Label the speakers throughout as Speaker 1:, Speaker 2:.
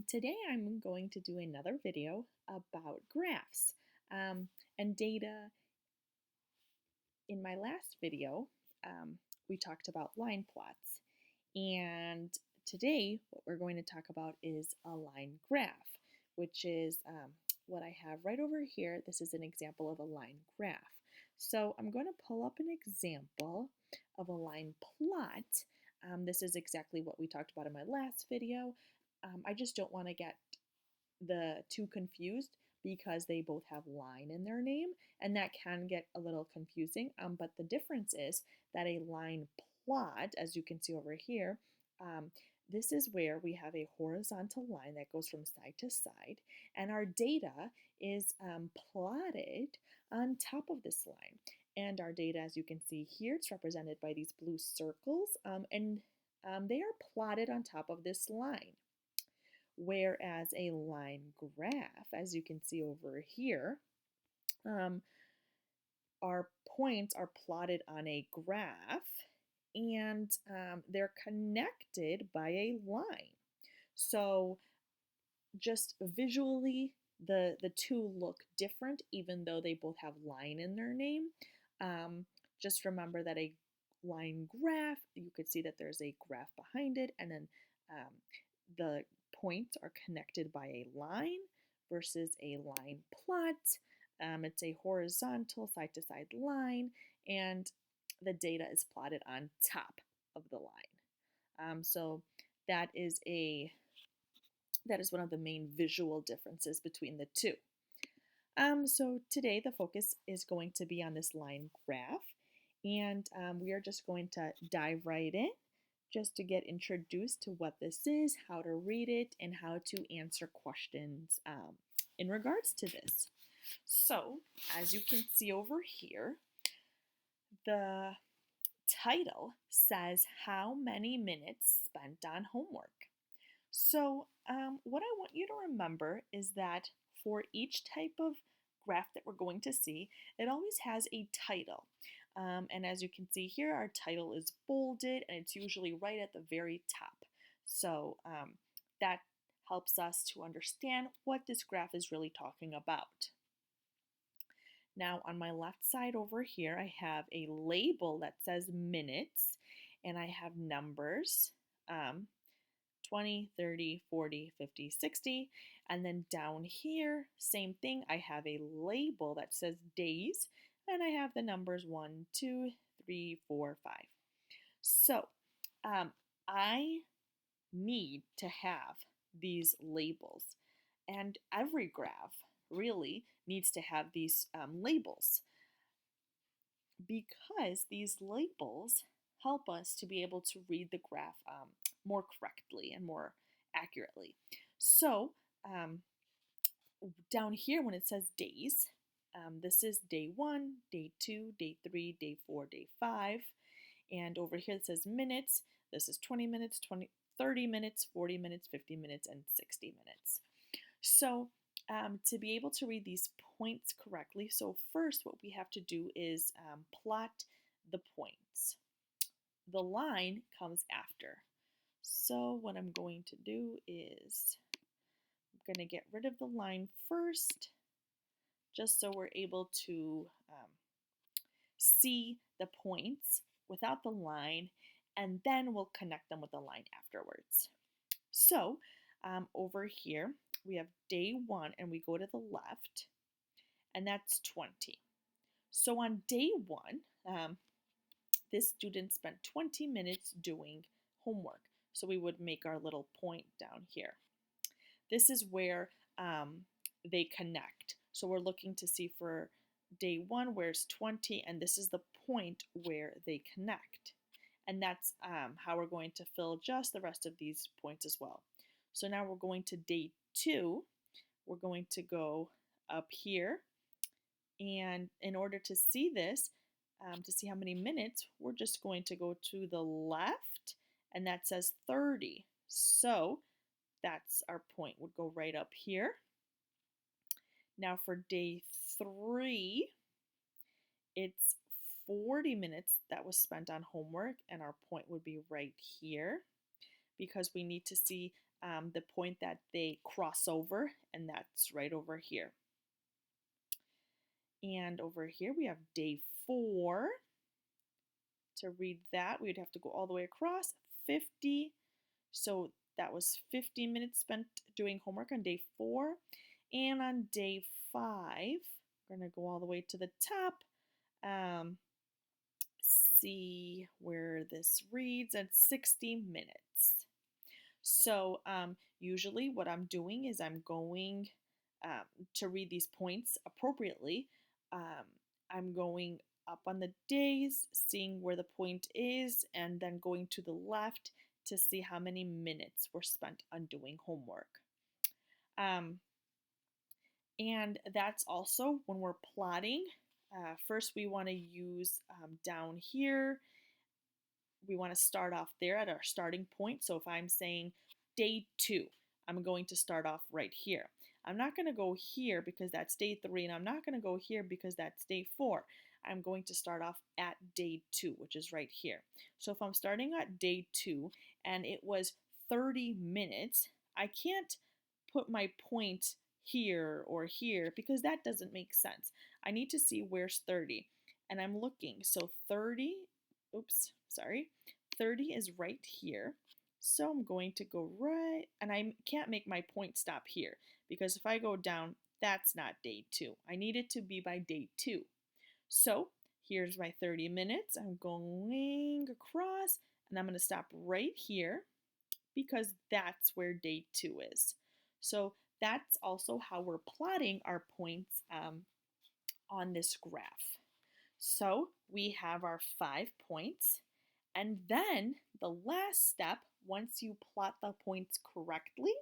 Speaker 1: Today I'm going to do another video about graphs and data. In my last video, we talked about line plots, and today what we're going to talk about is a line graph, which is what I have right over here. This is an example of a line graph. So I'm going to pull up an example of a line plot. This is exactly what we talked about in my last video. I just don't want to get the two confused because they both have line in their name, and that can get a little confusing. But the difference is that a line plot, as you can see over here, this is where we have a horizontal line that goes from side to side, and our data is plotted on top of this line. And our data, as you can see here, it's represented by these blue circles, and they are plotted on top of this line. Whereas a line graph, as you can see over here, our points are plotted on a graph, and they're connected by a line. So just visually, the two look different, even though they both have line in their name. Just remember that a line graph, you could see that there's a graph behind it, and then the points are connected by a line versus a line plot. It's a horizontal side-to-side line, and the data is plotted on top of the line. So that is one of the main visual differences between the two. So today the focus is going to be on this line graph, and we are just going to dive right in just to get introduced to what this is, how to read it, and how to answer questions in regards to this. So, as you can see over here, the title says how many minutes spent on homework. So, what I want you to remember is that for each type of graph that we're going to see, it always has a title. And as you can see here, our title is bolded, and it's usually right at the very top. So that helps us to understand what this graph is really talking about. Now, on my left side over here, I have a label that says minutes, and I have numbers, 20, 30, 40, 50, 60. And then down here, same thing, I have a label that says days, and I have the numbers 1, 2, 3, 4, 5. So I need to have these labels, and every graph really needs to have these labels, because these labels help us to be able to read the graph more correctly and more accurately. So down here when it says days, this is day 1, day 2, day 3, day 4, day 5. And over here it says minutes. This is 20 minutes, 30 minutes, 40 minutes, 50 minutes, and 60 minutes. So to be able to read these points correctly, so first what we have to do is plot the points. The line comes after. So what I'm going to do is I'm going to get rid of the line first, just so we're able to see the points without the line, and then we'll connect them with the line afterwards. So over here we have day 1, and we go to the left, and that's 20. So on day 1, this student spent 20 minutes doing homework. So we would make our little point down here. This is where they connect. So we're looking to see for day 1 where's 20, and this is the point where they connect. And that's how we're going to fill just the rest of these points as well. So now we're going to day 2. We're going to go up here, and in order to see this, to see how many minutes, we're just going to go to the left, and that says 30. So that's our point, would go right up here. Now for day 3, it's 40 minutes that was spent on homework, and our point would be right here, because we need to see the point that they cross over, and that's right over here. And over here we have day 4. To read that, we'd have to go all the way across, 50. So that was 50 minutes spent doing homework on day 4. And on day 5, we're going to go all the way to the top. See where this reads at 60 minutes. So usually what I'm doing is I'm going to read these points appropriately. I'm going up on the days, seeing where the point is, and then going to the left to see how many minutes were spent on doing homework. And that's also when we're plotting. First, we want to use down here, we want to start off there at our starting point. So if I'm saying day 2, I'm going to start off right here. I'm not going to go here because that's day 3, and I'm not going to go here because that's day 4. I'm going to start off at day 2, which is right here. So if I'm starting at day 2 and it was 30 minutes, I can't put my point here or here because that doesn't make sense. I need to see where's 30. And I'm looking. So 30 is right here. So I'm going to go right, and I can't make my point stop here because if I go down, that's not day 2. I need it to be by day 2. So here's my 30 minutes. I'm going across, and I'm going to stop right here because that's where day 2 is. So that's also how we're plotting our points on this graph. So we have our 5 points, and then the last step, once you plot the points correctly,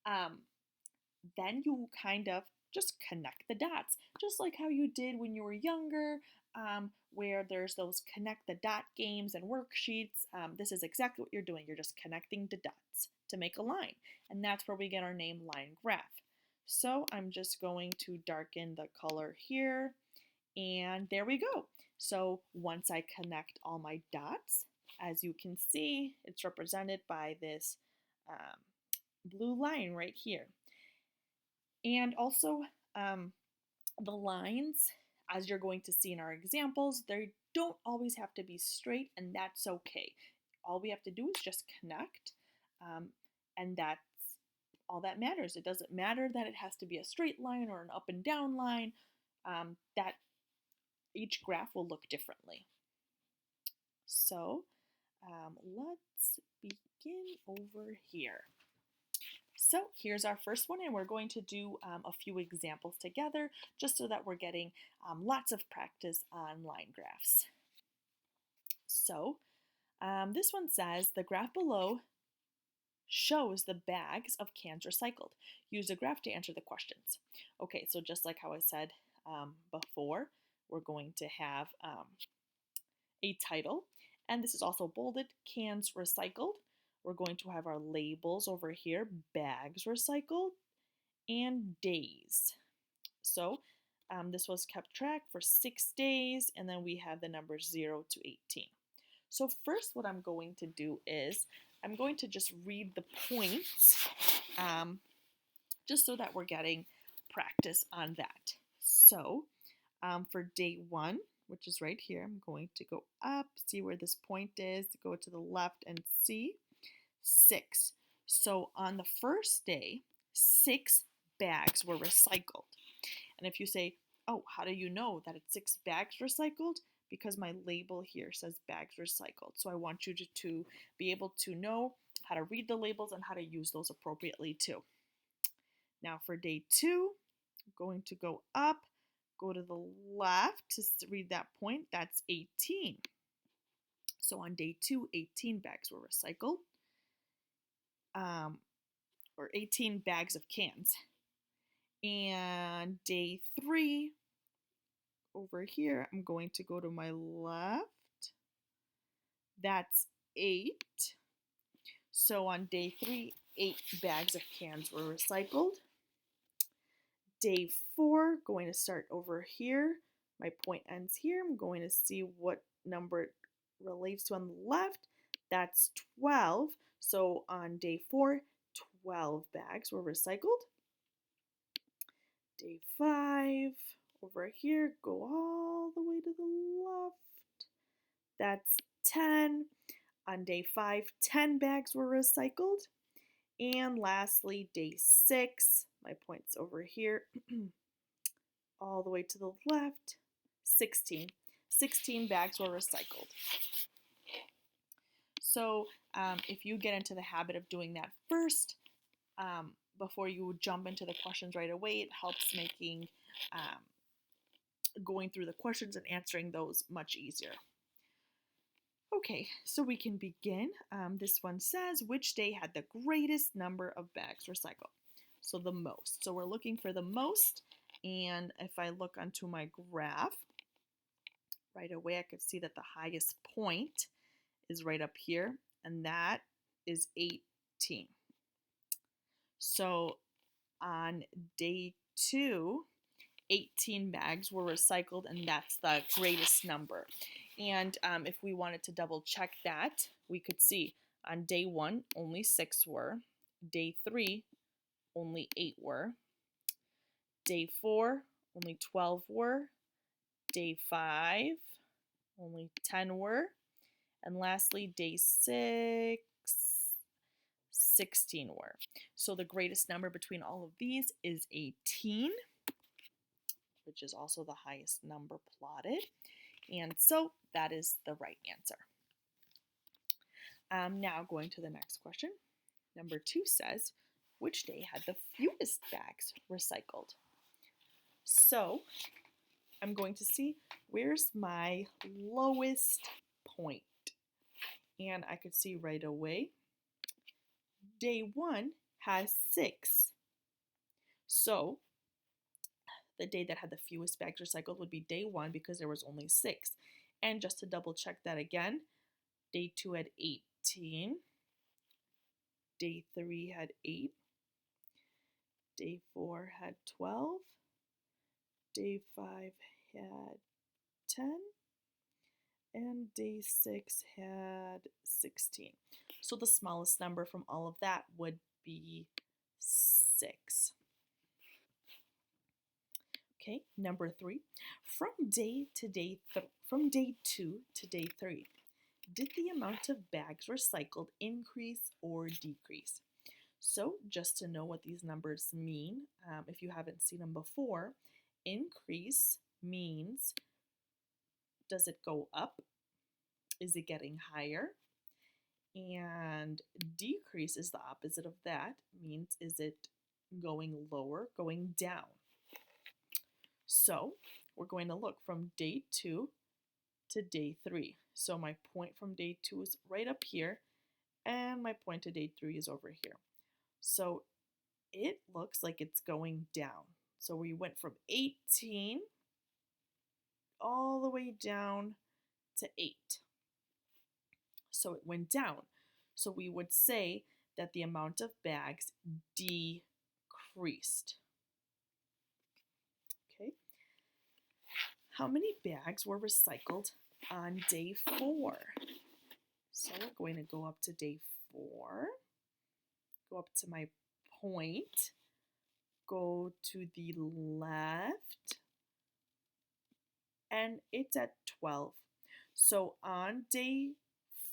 Speaker 1: then you kind of just connect the dots, just like how you did when you were younger, where there's those connect the dot games and worksheets. This is exactly what you're doing. You're just connecting the dots to make a line, and that's where we get our name line graph. So I'm just going to darken the color here, and there we go. So once I connect all my dots, as you can see, it's represented by this blue line right here. And also the lines, as you're going to see in our examples, they don't always have to be straight, and that's okay. All we have to do is just connect, and that's all that matters. It doesn't matter that it has to be a straight line or an up and down line. That each graph will look differently. So let's begin over here. So here's our first one, and we're going to do a few examples together just so that we're getting lots of practice on line graphs. So this one says the graph below shows the bags of cans recycled. Use a graph to answer the questions. Okay, so just like how I said before, we're going to have a title, and this is also bolded, cans recycled. We're going to have our labels over here, bags recycled, and days. So this was kept track for 6 days, and then we have the numbers 0 to 18. So first what I'm going to do is I'm going to just read the points just so that we're getting practice on that. So for day 1, which is right here, I'm going to go up, see where this point is, go to the left and see 6. So on the first day, 6 bags were recycled. And if you say, oh, how do you know that it's 6 bags recycled? Because my label here says bags recycled. So I want you to be able to know how to read the labels and how to use those appropriately too. Now for day 2, I'm going to go up, go to the left to read that point. That's 18. So on day 2, 18 bags were recycled, or 18 bags of cans. And day 3, over here, I'm going to go to my left. That's 8. So on day 3, 8 bags of cans were recycled. Day 4, going to start over here. My point ends here. I'm going to see what number it relates to on the left. That's 12. So on day 4, 12 bags were recycled. Day 5, over here, go all the way to the left. That's 10. On day 5, 10 bags were recycled. And lastly, day 6, my point's over here, all the way to the left, 16. 16 bags were recycled. So if you get into the habit of doing that first, before you jump into the questions right away, it helps making going through the questions and answering those much easier. Okay, so we can begin. This one says, which day had the greatest number of bags recycled? So the most. So we're looking for the most, and if I look onto my graph, right away I could see that the highest point is right up here, and that is 18. So on day 2, 18 bags were recycled, and that's the greatest number. And if we wanted to double check that, we could see on day 1, only 6 were. Day 3, only 8 were. Day 4, only 12 were. Day 5, only 10 were. And lastly, day 6, 16 were. So the greatest number between all of these is 18, which is also the highest number plotted. And so that is the right answer. Now going to the next question. Number 2 says, which day had the fewest bags recycled? So I'm going to see where's my lowest point. And I could see right away, day 1 has 6. So the day that had the fewest bags recycled would be day 1 because there was only 6. And just to double check that again, day 2 had 18. Day 3 had 8. Day 4 had 12. Day 5 had 10. And day 6 had 16. So the smallest number from all of that would be 6. Okay, number 3. From day 2 to day 3, did the amount of bags recycled increase or decrease? So just to know what these numbers mean, if you haven't seen them before, increase means, does it go up? Is it getting higher? And decrease is the opposite of that, means is it going lower, going down? So we're going to look from day 2 to day 3. So my point from day 2 is right up here, and my point to day 3 is over here. So it looks like it's going down. So we went from 18 all the way down to 8. So it went down. So we would say that the amount of bags decreased. Okay. How many bags were recycled on day 4? So we're going to go up to day 4, go up to my point, go to the left, and it's at 12. So on day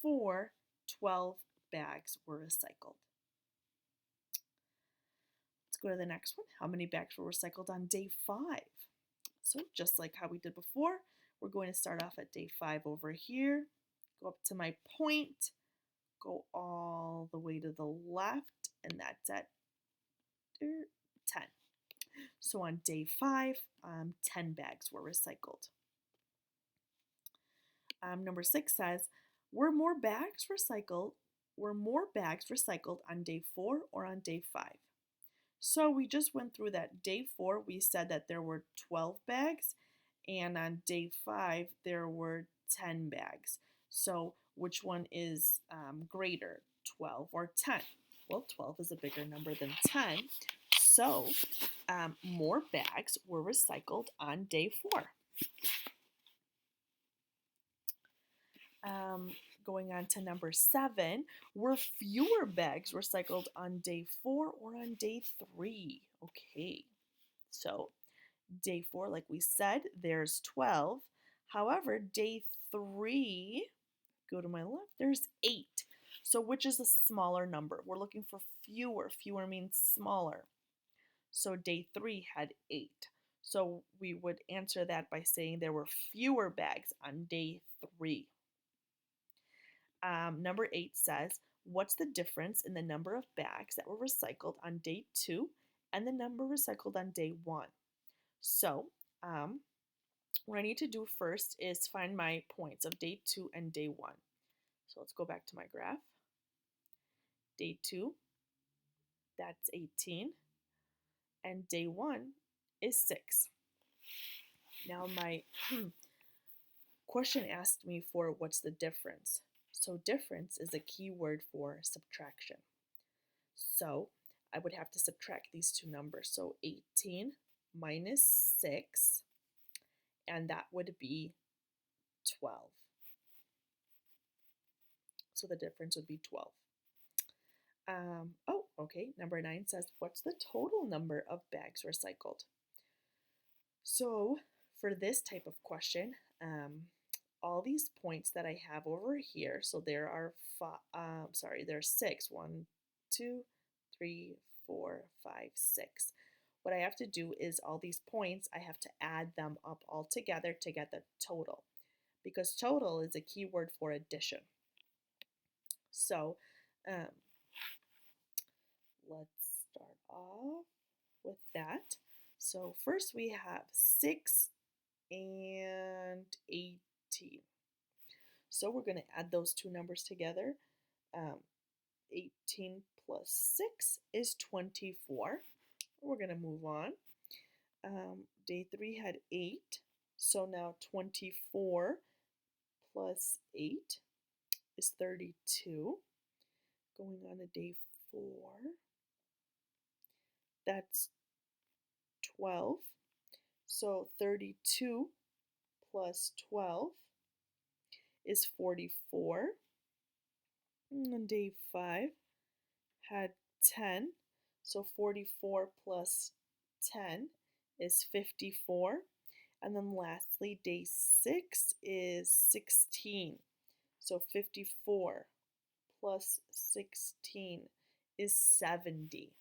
Speaker 1: 4, 12 bags were recycled. Let's go to the next one. How many bags were recycled on day 5? So just like how we did before, we're going to start off at day 5 over here, go up to my point, go all the way to the left, and that's at 10. So on day 5, 10 bags were recycled. Number 6 says, were more bags recycled on day 4 or on day 5? So we just went through that. Day 4, we said that there were 12 bags, and on day 5, there were 10 bags. So which one is greater, 12 or 10? Well, 12 is a bigger number than 10, so more bags were recycled on day 4. Going on to number 7, were fewer bags recycled on day 4 or on day 3? Okay, so day 4, like we said, there's 12. However, day 3, go to my left, there's 8. So which is a smaller number? We're looking for fewer. Fewer means smaller. So day 3 had 8. So we would answer that by saying there were fewer bags on day 3. Number 8 says, what's the difference in the number of bags that were recycled on day 2 and the number recycled on day 1? So what I need to do first is find my points of day 2 and day 1. So let's go back to my graph. Day 2, that's 18, and day 1 is 6. Now my question asked me for what's the difference. So difference is a key word for subtraction. So I would have to subtract these two numbers. So 18 minus 6, and that would be 12. So the difference would be 12. Okay, number 9 says, what's the total number of bags recycled? So for this type of question, all these points that I have over here, so there are there's 6. 1, 2, 3, 4, 5, 6. What I have to do is all these points, I have to add them up all together to get the total, because total is a key word for addition. So let's start off with that. So first we have 6 and 18. So we're going to add those two numbers together. 18 plus 6 is 24. We're going to move on. Day 3 had 8. So now 24 plus 8 is 32. Going on to day 4, that's 12. So 32 plus 12 is 44. And day 5 had 10. So 44 plus 10 is 54. And then lastly, day 6 is 16. So 54 plus 16 is 70.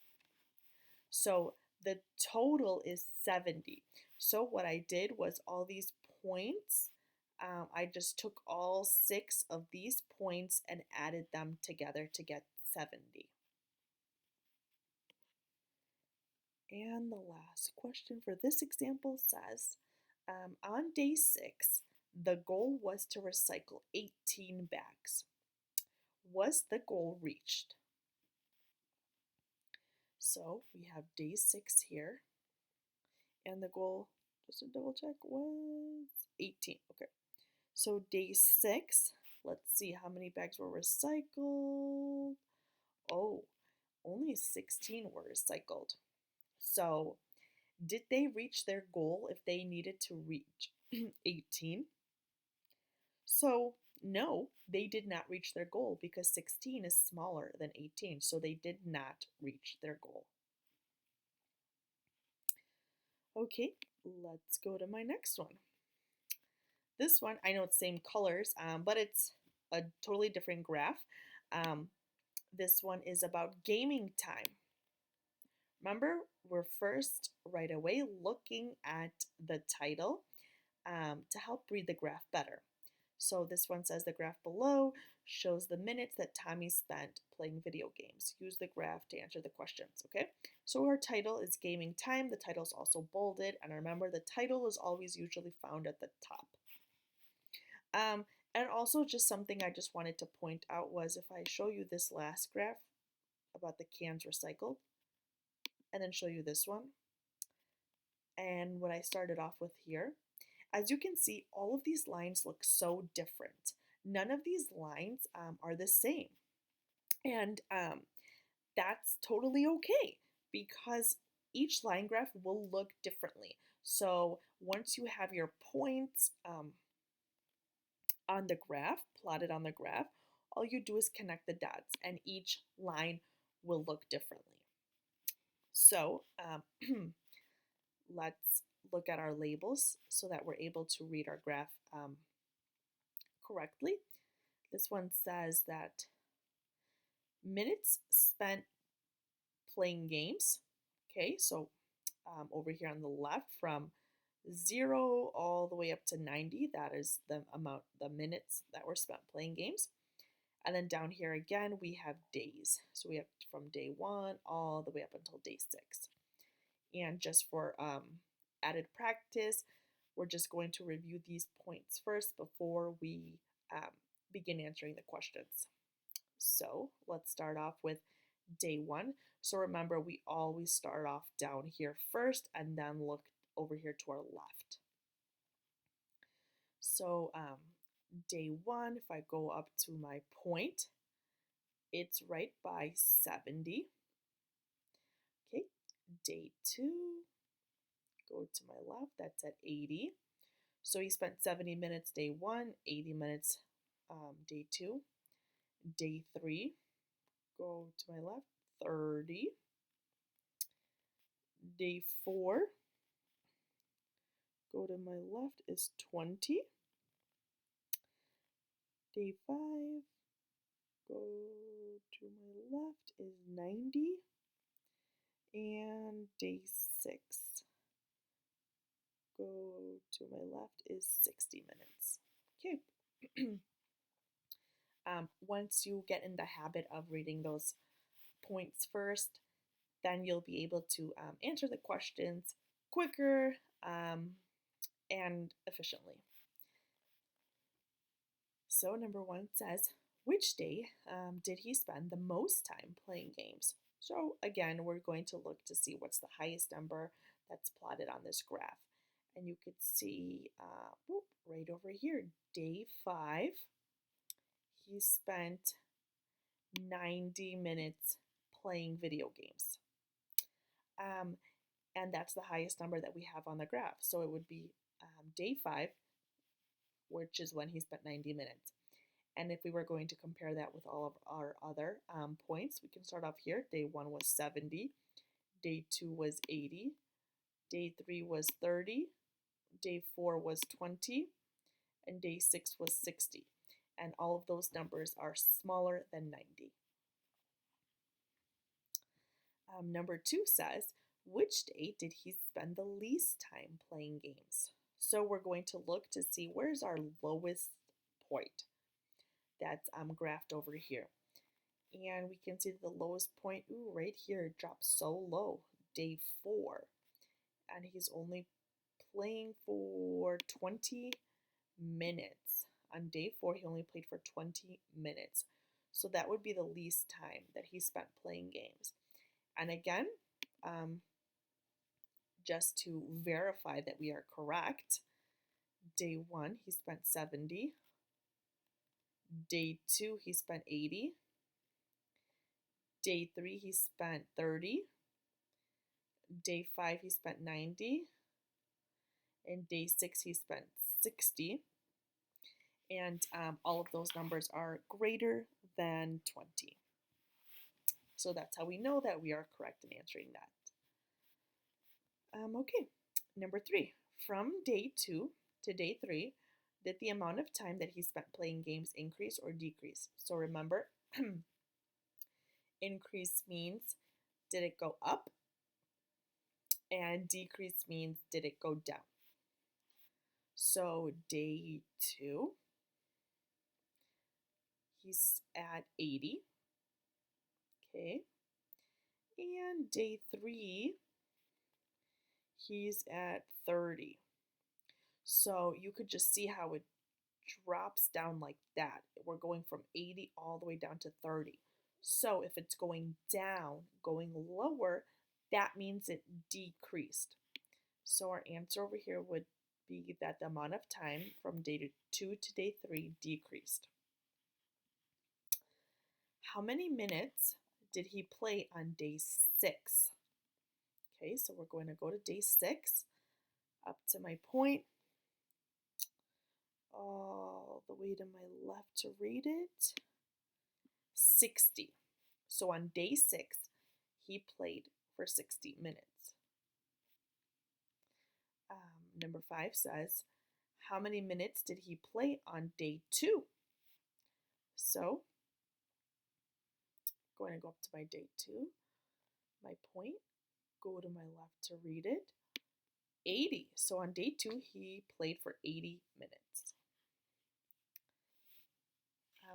Speaker 1: So the total is 70. So what I did was all these points, I just took all 6 of these points and added them together to get 70. And the last question for this example says, on day 6, the goal was to recycle 18 bags. Was the goal reached? So we have day 6 here, and the goal, just to double check, was 18. Okay, so day 6, let's see how many bags were recycled. Oh, only 16 were recycled. So did they reach their goal if they needed to reach 18? So no, they did not reach their goal because 16 is smaller than 18, so they did not reach their goal. Okay, let's go to my next one. This one, I know it's same colors, but it's a totally different graph. This one is about gaming time. Remember, we're first right away looking at the title to help read the graph better. So this one says the graph below shows the minutes that Tommy spent playing video games. Use the graph to answer the questions, okay? So our title is gaming time. The title is also bolded, and remember the title is always usually found at the top. And also just something I just wanted to point out was if I show you this last graph about the cans recycled, and then show you this one, and what I started off with here, as you can see, all of these lines look so different. None of these lines are the same. And that's totally okay because each line graph will look differently. So once you have your points on the graph, plotted on the graph, all you do is connect the dots and each line will look differently. So let's look at our labels so that we're able to read our graph correctly. This one says that minutes spent playing games. Okay, so over here on the left from 0 all the way up to 90, that is the amount, the minutes that were spent playing games. And then down here again, we have days. So we have from day 1 all the way up until day 6. And just for added practice, we're just going to review these points first before we begin answering the questions. So let's start off with day 1. So remember, we always start off down here first and then look over here to our left. So day 1, if I go up to my point, it's right by 70. Okay, day 2, go to my left, that's at 80. So he spent 70 minutes day 1, 80 minutes day 2. Day 3, go to my left, 30. Day 4, go to my left, is 20. Day 5, go to my left, is 90. And day 6, go to my left, is 60 minutes. Okay. Once you get in the habit of reading those points first, then you'll be able to answer the questions quicker and efficiently. So number 1 says, which day did he spend the most time playing games? So again, we're going to look to see what's the highest number that's plotted on this graph. And you could see right over here, day 5, he spent 90 minutes playing video games. And that's the highest number that we have on the graph. So it would be day 5, which is when he spent 90 minutes. And if we were going to compare that with all of our other points, we can start off here. Day 1 was 70, day 2 was 80, day 3 was 30, day 4 was 20, and day 6 was 60. And all of those numbers are smaller than 90. Number 2 says, which day did he spend the least time playing games? So we're going to look to see where's our lowest point that's graphed over here. And we can see the lowest point, right here, drops so low, day 4. And he's only playing for 20 minutes. On day 4, he only played for 20 minutes. So that would be the least time that he spent playing games. And again, just to verify that we are correct, day 1, he spent 70. Day 2, he spent 80. Day 3, he spent 30. Day 5, he spent 90. And day 6, he spent 60. And all of those numbers are greater than 20. So that's how we know that we are correct in answering that. Okay, number 3. From day 2 to day 3, did the amount of time that he spent playing games increase or decrease? So remember, increase means did it go up? And decrease means did it go down? So day 2, he's at 80. Okay. And day 3, he's at 30. So you could just see how it drops down like that. We're going from 80 all the way down to 30. So if it's going down, going lower, that means it decreased. So our answer over here would be that the amount of time from day 2 to day 3 decreased. How many minutes did he play on day 6? Okay, so we're going to go to day 6, up to my point. all the way to my left to read it. 60. So on day 6, he played for 60 minutes. Number 5 says, how many minutes did he play on day 2? So, going to go up to my day 2, my point, go to my left to read it, 80. So on day 2, he played for 80 minutes.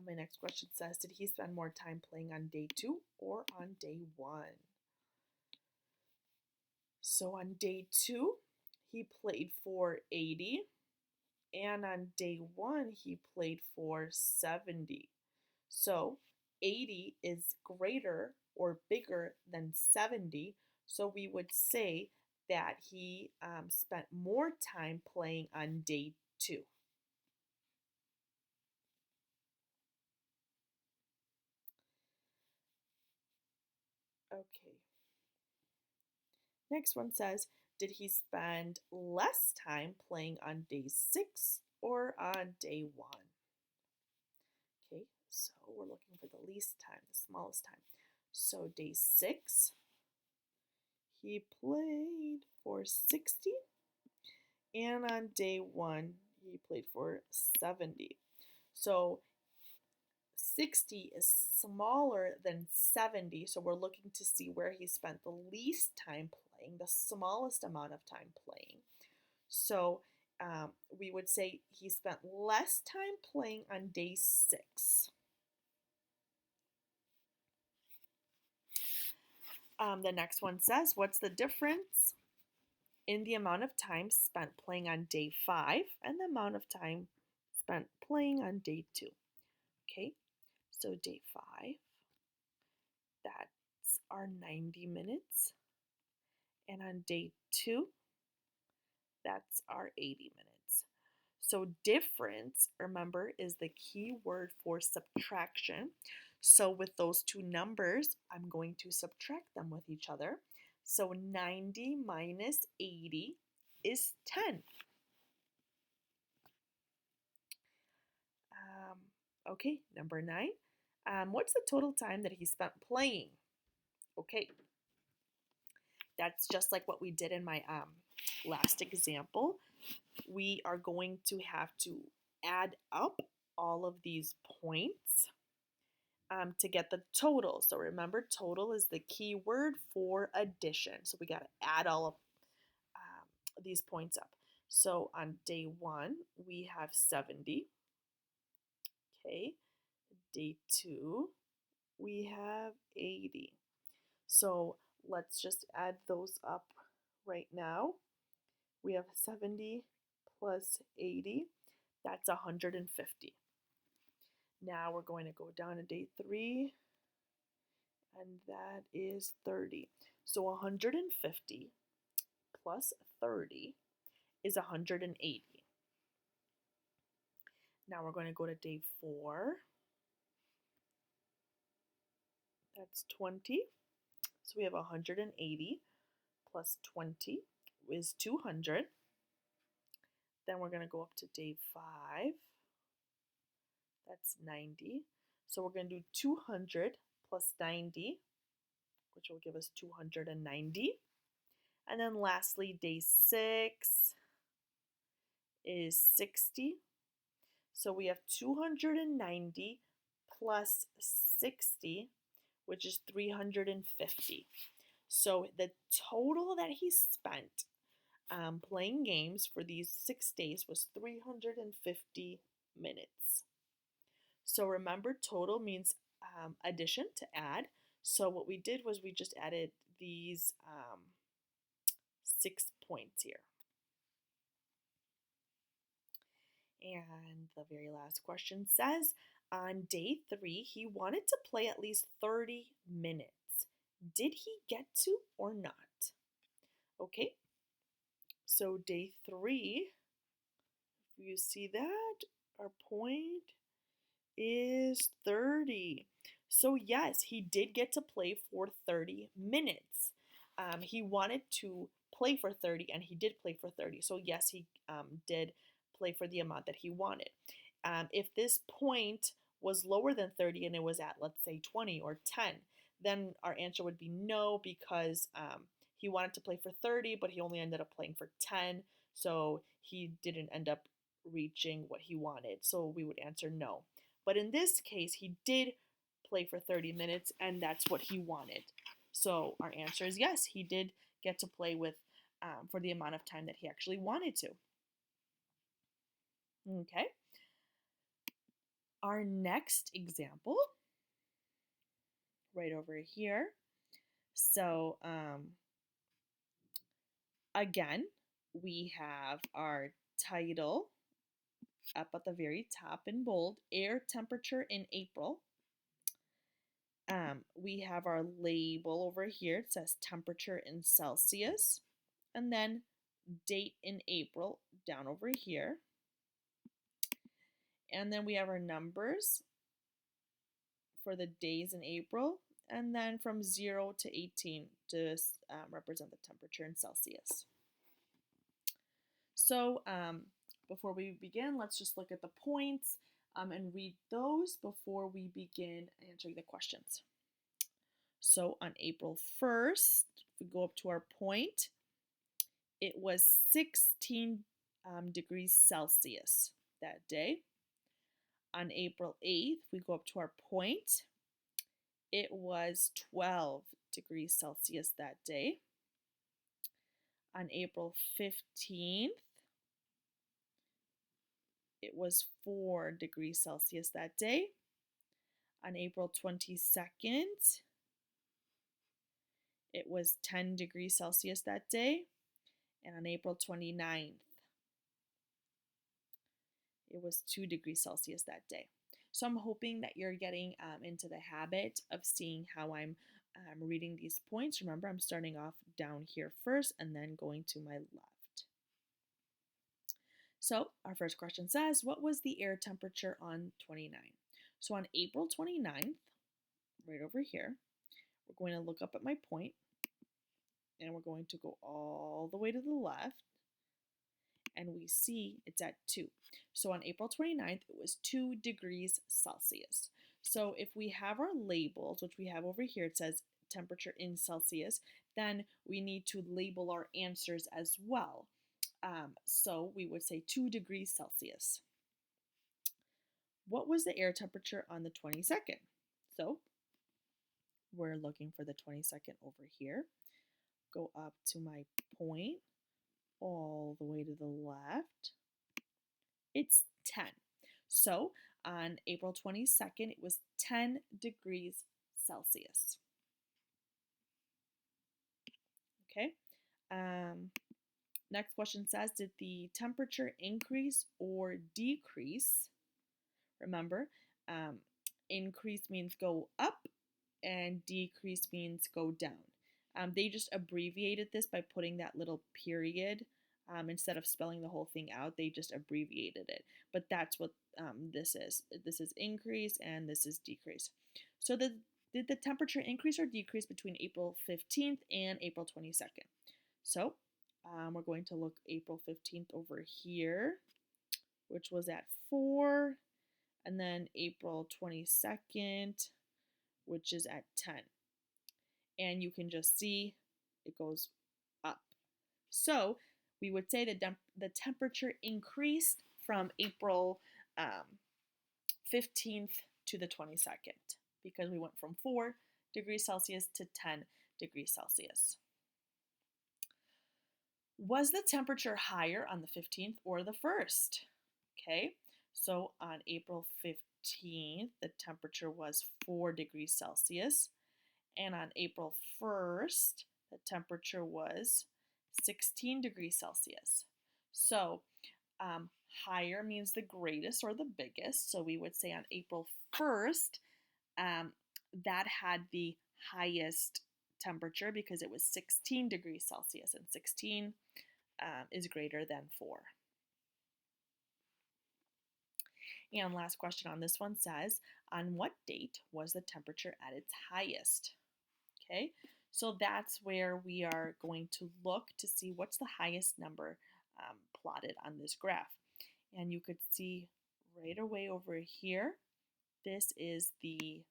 Speaker 1: My next question says, did he spend more time playing on day 2 or on day 1? So on day 2, he played for 80, and on day 1, he played for 70. So 80 is greater or bigger than 70, so we would say that he spent more time playing on day 2. Okay. Next one says, did he spend less time playing on day 6 or on day 1? Okay, so we're looking for the least time, the smallest time. So day 6, he played for 60, and on day 1, he played for 70. So 60 is smaller than 70, so we're looking to see where he spent the least time playing, the smallest amount of time playing. So we would say he spent less time playing on day 6. The next one says, what's the difference in the amount of time spent playing on day 5 and the amount of time spent playing on day 2? Okay, so day 5, that's our 90 minutes. And on day 2, that's our 80 minutes. So difference, remember, is the key word for subtraction. So with those two numbers, I'm going to subtract them with each other. So 90 minus 80 is 10. Okay, number 9. What's the total time that he spent playing? Okay, that's just like what we did in my last example. We are going to have to add up all of these points to get the total. So remember, total is the key word for addition. So we got to add all of these points up. So on day 1, we have 70. Okay. Day 2, we have 80. So let's just add those up right now. We have 70 plus 80. That's 150. Now we're going to go down to day 3, and that is 30. So 150 plus 30 is 180. Now we're going to go to day 4. That's 20. So we have 180 plus 20 is 200. Then we're going to go up to day 5. That's 90. So we're going to do 200 plus 90, which will give us 290. And then lastly, day 6 is 60. So we have 290 plus 60, which is 350. So the total that he spent playing games for these 6 days was 350 minutes. So remember, total means addition, to add. So what we did was we just added these 6 points here. And the very last question says, on day 3, he wanted to play at least 30 minutes. Did he get to or not? Okay, so day 3, if you see that, our point is 30. So yes, he did get to play for 30 minutes. He wanted to play for 30, and he did play for 30. So yes, he did play for the amount that he wanted. If this point was lower than 30 and it was at, let's say, 20 or 10, then our answer would be no, because he wanted to play for 30, but he only ended up playing for 10, so he didn't end up reaching what he wanted. So we would answer no. But in this case, he did play for 30 minutes, and that's what he wanted. So our answer is yes, he did get to play with for the amount of time that he actually wanted to. Okay. Our next example, right over here. So again, we have our title up at the very top in bold, air temperature in April. We have our label over here. It says temperature in Celsius. And then date in April down over here. And then we have our numbers for the days in April. And then from 0 to 18 to represent the temperature in Celsius. So before we begin, let's just look at the points and read those before we begin answering the questions. So on April 1st, if we go up to our point, it was 16 degrees Celsius that day. On April 8th, we go up to our point, it was 12 degrees Celsius that day. On April 15th, it was 4 degrees Celsius that day. On April 22nd, it was 10 degrees Celsius that day. And on April 29th, it was 2 degrees Celsius that day. So I'm hoping that you're getting into the habit of seeing how I'm reading these points. Remember, I'm starting off down here first and then going to my left. So our first question says, what was the air temperature on 29? So on April 29th, right over here, we're going to look up at my point, and we're going to go all the way to the left, and we see it's at 2. So on April 29th, it was 2 degrees Celsius. So if we have our labels, which we have over here, it says temperature in Celsius, then we need to label our answers as well. So we would say 2 degrees Celsius. What was the air temperature on the 22nd? So we're looking for the 22nd over here. Go up to my point, all the way to the left. It's 10. So on April 22nd, it was 10 degrees Celsius. Okay. Next question says, did the temperature increase or decrease? Remember, increase means go up and decrease means go down. They just abbreviated this by putting that little period. Instead of spelling the whole thing out, they just abbreviated it. But that's what this is. This is increase and this is decrease. So did the temperature increase or decrease between April 15th and April 22nd? So we're going to look April 15th over here, which was at 4, and then April 22nd, which is at 10. And you can just see it goes up. So we would say that the temperature increased from April 15th to the 22nd because we went from 4 degrees Celsius to 10 degrees Celsius. Was the temperature higher on the 15th or the 1st? Okay, so on April 15th, the temperature was 4 degrees Celsius. And on April 1st, the temperature was 16 degrees Celsius. So higher means the greatest or the biggest. So we would say on April 1st, that had the highest temperature because it was 16 degrees Celsius, and 16 is greater than 4. And last question on this one says, on what date was the temperature at its highest? Okay, so that's where we are going to look to see what's the highest number plotted on this graph. And you could see right away over here, this is the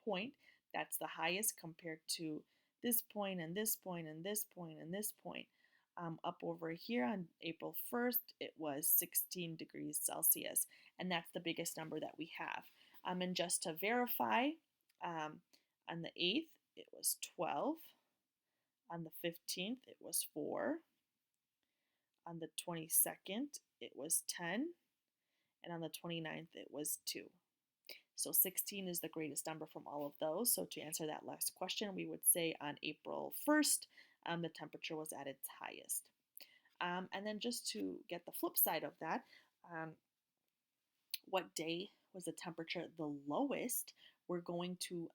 Speaker 1: point that's the highest compared to this point and this point and this point and this point. Up over here on April 1st, it was 16 degrees Celsius, and that's the biggest number that we have. And just to verify, on the 8th, it was 12. On the 15th, it was 4. On the 22nd, it was 10. And on the 29th, it was 2. So 16 is the greatest number from all of those. So to answer that last question, we would say on April 1st, the temperature was at its highest. And then just to get the flip side of that, what day was the temperature the lowest? We're going to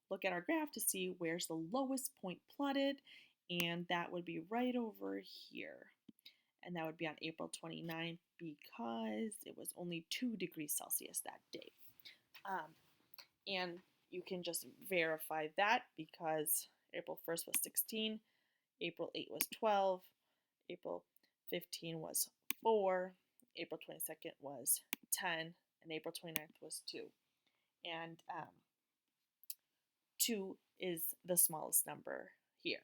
Speaker 1: look at our graph to see where's the lowest point plotted, and that would be right over here. And that would be on April 29th because it was only 2 degrees Celsius that day. And you can just verify that because April 1st was 16, April 8th was 12, April 15th was 4, April 22nd was 10, and April 29th was 2. And 2 is the smallest number here.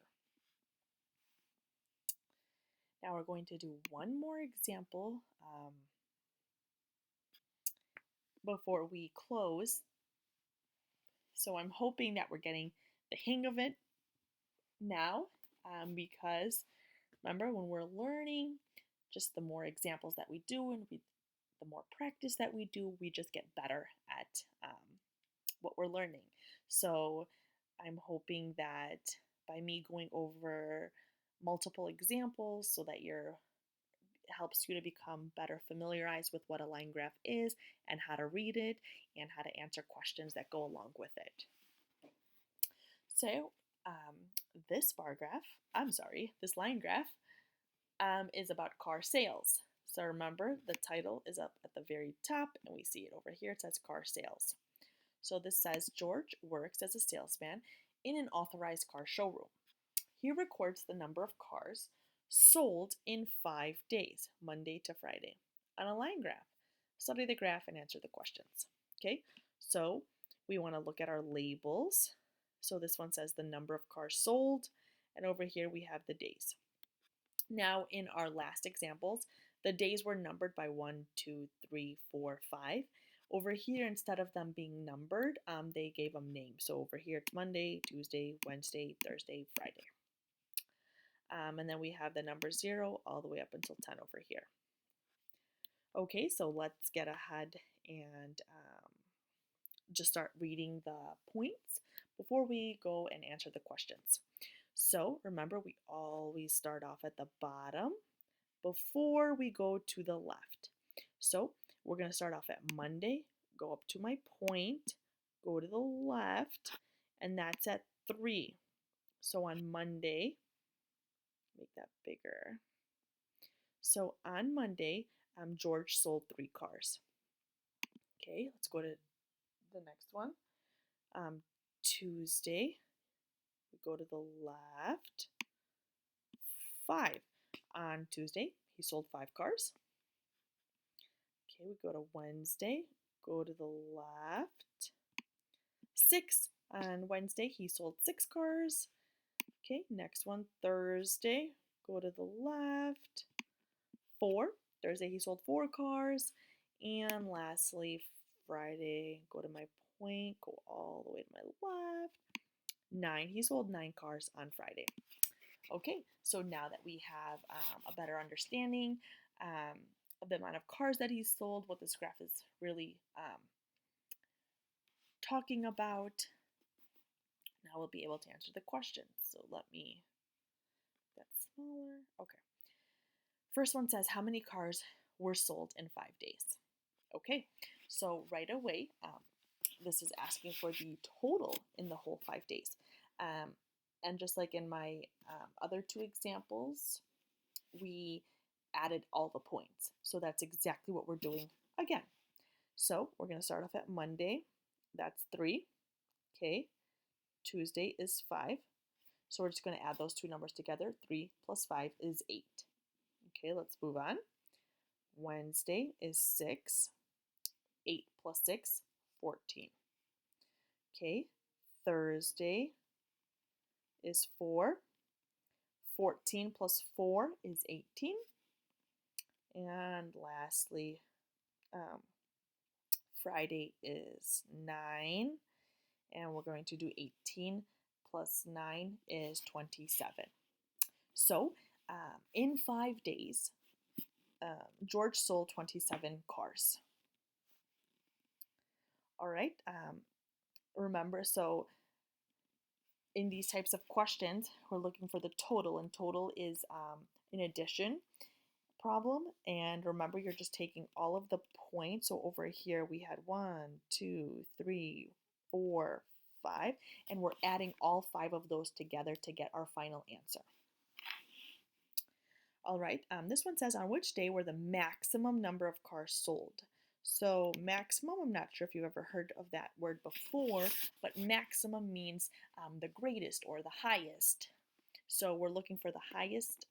Speaker 1: Now we're going to do one more example before we close. So I'm hoping that we're getting the hang of it now because remember, when we're learning, just the more examples that we do and the more practice that we do, we just get better at what we're learning. So I'm hoping that by me going over multiple examples so that helps you to become better familiarized with what a line graph is and how to read it and how to answer questions that go along with it. So this line graph is about car sales. So remember, the title is up at the very top and we see it over here. It says car sales. So this says George works as a salesman in an authorized car showroom. He records the number of cars sold in 5 days, Monday to Friday, on a line graph. Study the graph and answer the questions. Okay, so we want to look at our labels. So this one says the number of cars sold, and over here we have the days. Now in our last examples, the days were numbered by 1, 2, 3, 4, 5. Over here, instead of them being numbered, they gave them names. So over here, it's Monday, Tuesday, Wednesday, Thursday, Friday. And then we have the number 0 all the way up until 10 over here. Okay, so let's get ahead and just start reading the points before we go and answer the questions. So remember, we always start off at the bottom before we go to the left. So we're going to start off at Monday, go up to my point, go to the left, and that's at 3. So on Monday, make that bigger. So on Monday, George sold 3 cars. Okay, let's go to the next one. Tuesday, we go to the left, 5. On Tuesday, he sold 5 cars. Okay, we go to Wednesday, go to the left, 6. On Wednesday, he sold 6 cars. Okay, next one, Thursday, go to the left, 4. Thursday, he sold 4 cars. And lastly, Friday, go to my point, go all the way to my left, 9. He sold 9 cars on Friday. Okay, so now that we have a better understanding of the amount of cars that he sold, what this graph is really talking about, now we'll be able to answer the questions. So let me get smaller. Okay. First one says, how many cars were sold in 5 days? Okay, so right away, this is asking for the total in the whole 5 days. And just like in my other 2 examples, we added all the points. So that's exactly what we're doing again. So we're going to start off at Monday. That's 3. Okay. Tuesday is 5. So we're just going to add those 2 numbers together. 3 plus 5 is 8. Okay, let's move on. Wednesday is 6. 8 plus 6, 14. Okay, Thursday is 4. 14 plus 4 is 18. And lastly, um, Friday is 9. And we're going to do 18 plus 9 is 27. So in 5 days, George sold 27 cars. All right. Remember, so in these types of questions, we're looking for the total, and total is an addition problem. And remember, you're just taking all of the points. So over here, we had 1, 2, 3, 4, 5, and we're adding all 5 of those together to get our final answer. All right, this one says, on which day were the maximum number of cars sold? So maximum, I'm not sure if you've ever heard of that word before, but maximum means the greatest or the highest. So we're looking for the highest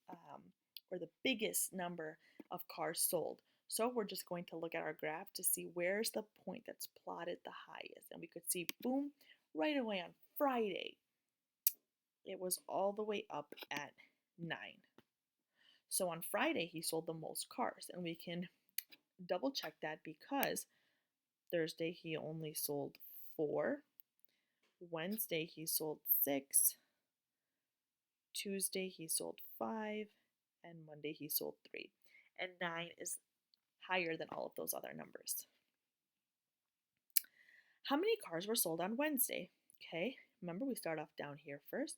Speaker 1: or the biggest number of cars sold. So we're just going to look at our graph to see where's the point that's plotted the highest. And we could see, boom, right away on Friday, it was all the way up at 9. So on Friday, he sold the most cars, and we can double check that because Thursday he only sold 4, Wednesday he sold 6, Tuesday he sold 5, and Monday he sold 3. And 9 is higher than all of those other numbers. How many cars were sold on Wednesday? Okay, remember we start off down here first.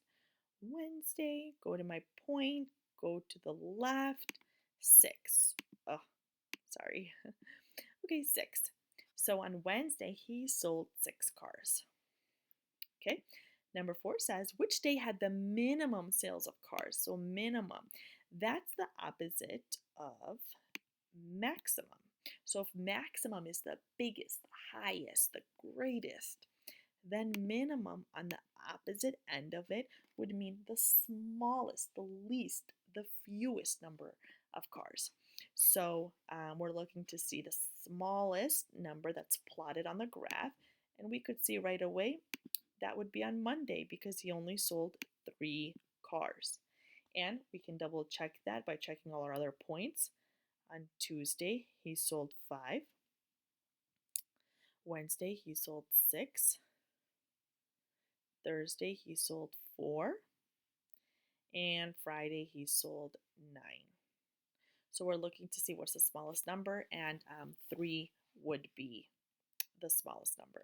Speaker 1: Wednesday, go to my point, go to the left, 6. Oh, sorry. Okay, 6. So on Wednesday, he sold 6 cars. Okay, number 4 says, which day had the minimum sales of cars? So minimum, that's the opposite of maximum. So if maximum is the biggest, the highest, the greatest, then minimum on the opposite end of it would mean the smallest, the least, the fewest number of cars. So we're looking to see the smallest number that's plotted on the graph, and we could see right away that would be on Monday because he only sold 3 cars. And we can double check that by checking all our other points. On Tuesday, he sold 5. Wednesday, he sold 6. Thursday, he sold 4. And Friday, he sold 9. So we're looking to see what's the smallest number, and 3 would be the smallest number.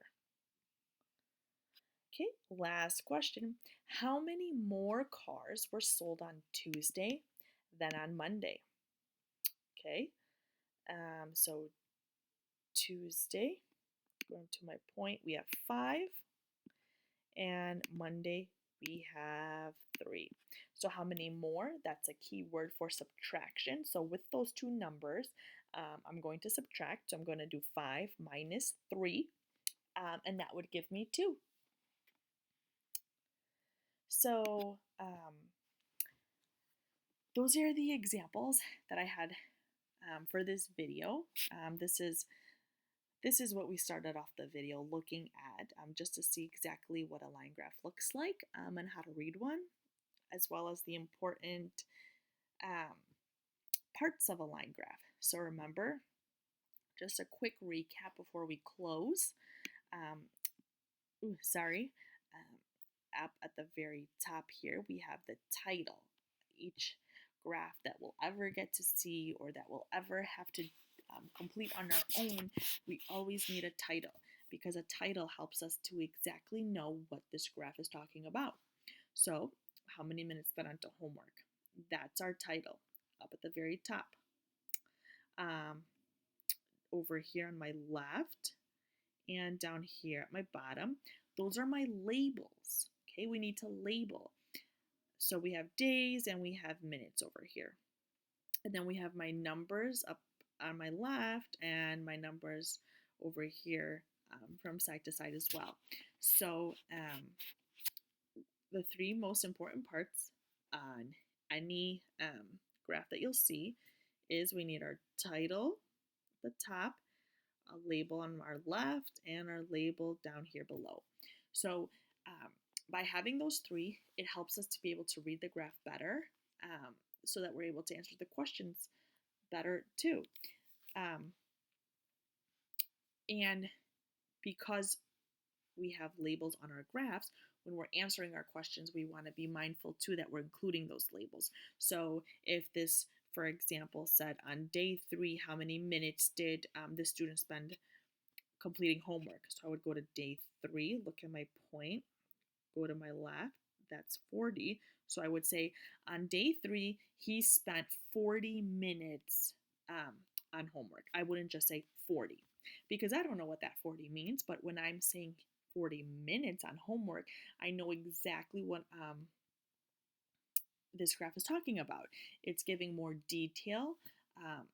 Speaker 1: Okay, last question. How many more cars were sold on Tuesday than on Monday? Okay, so Tuesday, going to my point, we have 5, and Monday we have 3. So how many more? That's a key word for subtraction. So with those two numbers, I'm going to subtract. So I'm going to do 5 minus 3, and that would give me 2. So those are the examples that I had for this video. This is what we started off the video looking at, just to see exactly what a line graph looks like and how to read one, as well as the important parts of a line graph. So remember, just a quick recap before we close. Up at the very top here, we have the title. Each graph that we'll ever get to see or that we'll ever have to complete on our own, we always need a title because a title helps us to exactly know what this graph is talking about. So, how many minutes spent onto homework? That's our title up at the very top. Over here on my left and down here at my bottom, those are my labels. Okay, we need to label. So we have days and we have minutes over here. And then we have my numbers up on my left and my numbers over here from side to side as well. So the 3 most important parts on any graph that you'll see is we need our title at the top, a label on our left, and our label down here below. So by having those three, it helps us to be able to read the graph better, so that we're able to answer the questions better too. And because we have labels on our graphs, when we're answering our questions, we want to be mindful too that we're including those labels. So if this, for example, said on day 3, how many minutes did the student spend completing homework? So I would go to day 3, look at my point, go to my left, that's 40. So I would say on day 3, he spent 40 minutes on homework. I wouldn't just say 40 because I don't know what that 40 means, but when I'm saying 40 minutes on homework, I know exactly what this graph is talking about. It's giving more detail,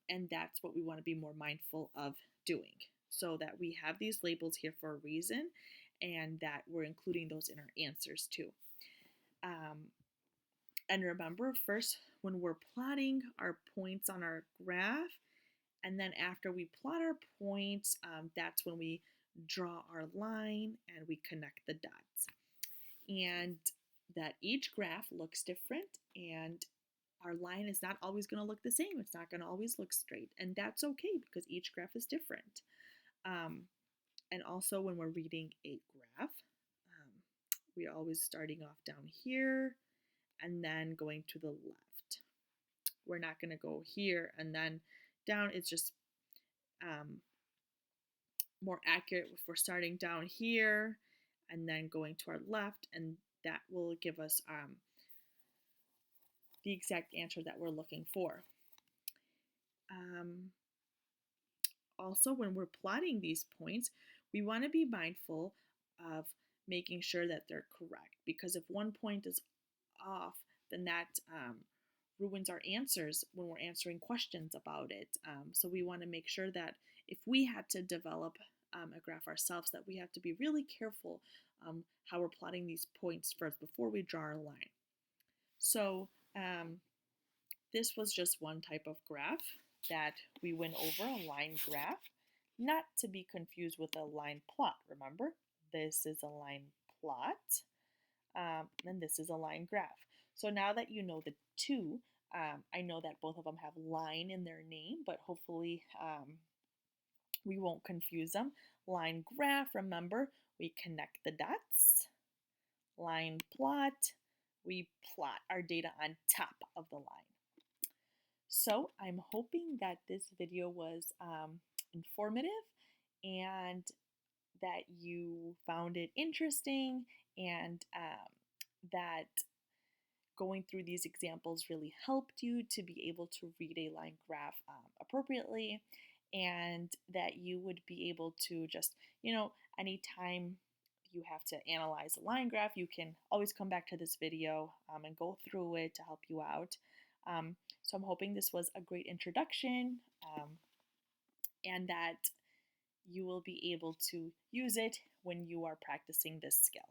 Speaker 1: and that's what we want to be more mindful of doing, so that we have these labels here for a reason and that we're including those in our answers too. And remember, first, when we're plotting our points on our graph, and then after we plot our points, that's when we draw our line and we connect the dots. And that each graph looks different, and our line is not always going to look the same. It's not going to always look straight, and that's okay because each graph is different. And also when we're reading a graph, we're always starting off down here and then going to the left. We're not going to go here and then down. It's just more accurate if we're starting down here and then going to our left, and that will give us the exact answer that we're looking for. Also, when we're plotting these points, we want to be mindful of making sure that they're correct, because if one point is off, then that ruins our answers when we're answering questions about it. So we want to make sure that if we had to develop a graph ourselves, that we have to be really careful how we're plotting these points first before we draw our line. So this was just one type of graph that we went over, a line graph, not to be confused with a line plot. Remember, this is a line plot, and this is a line graph. So now that you know the two, I know that both of them have line in their name, but hopefully we won't confuse them. Line graph, remember, we connect the dots. Line plot, we plot our data on top of the line. So I'm hoping that this video was informative and that you found it interesting, and that going through these examples really helped you to be able to read a line graph appropriately, and that you would be able to just, anytime you have to analyze a line graph, you can always come back to this video and go through it to help you out. So I'm hoping this was a great introduction, and that you will be able to use it when you are practicing this skill.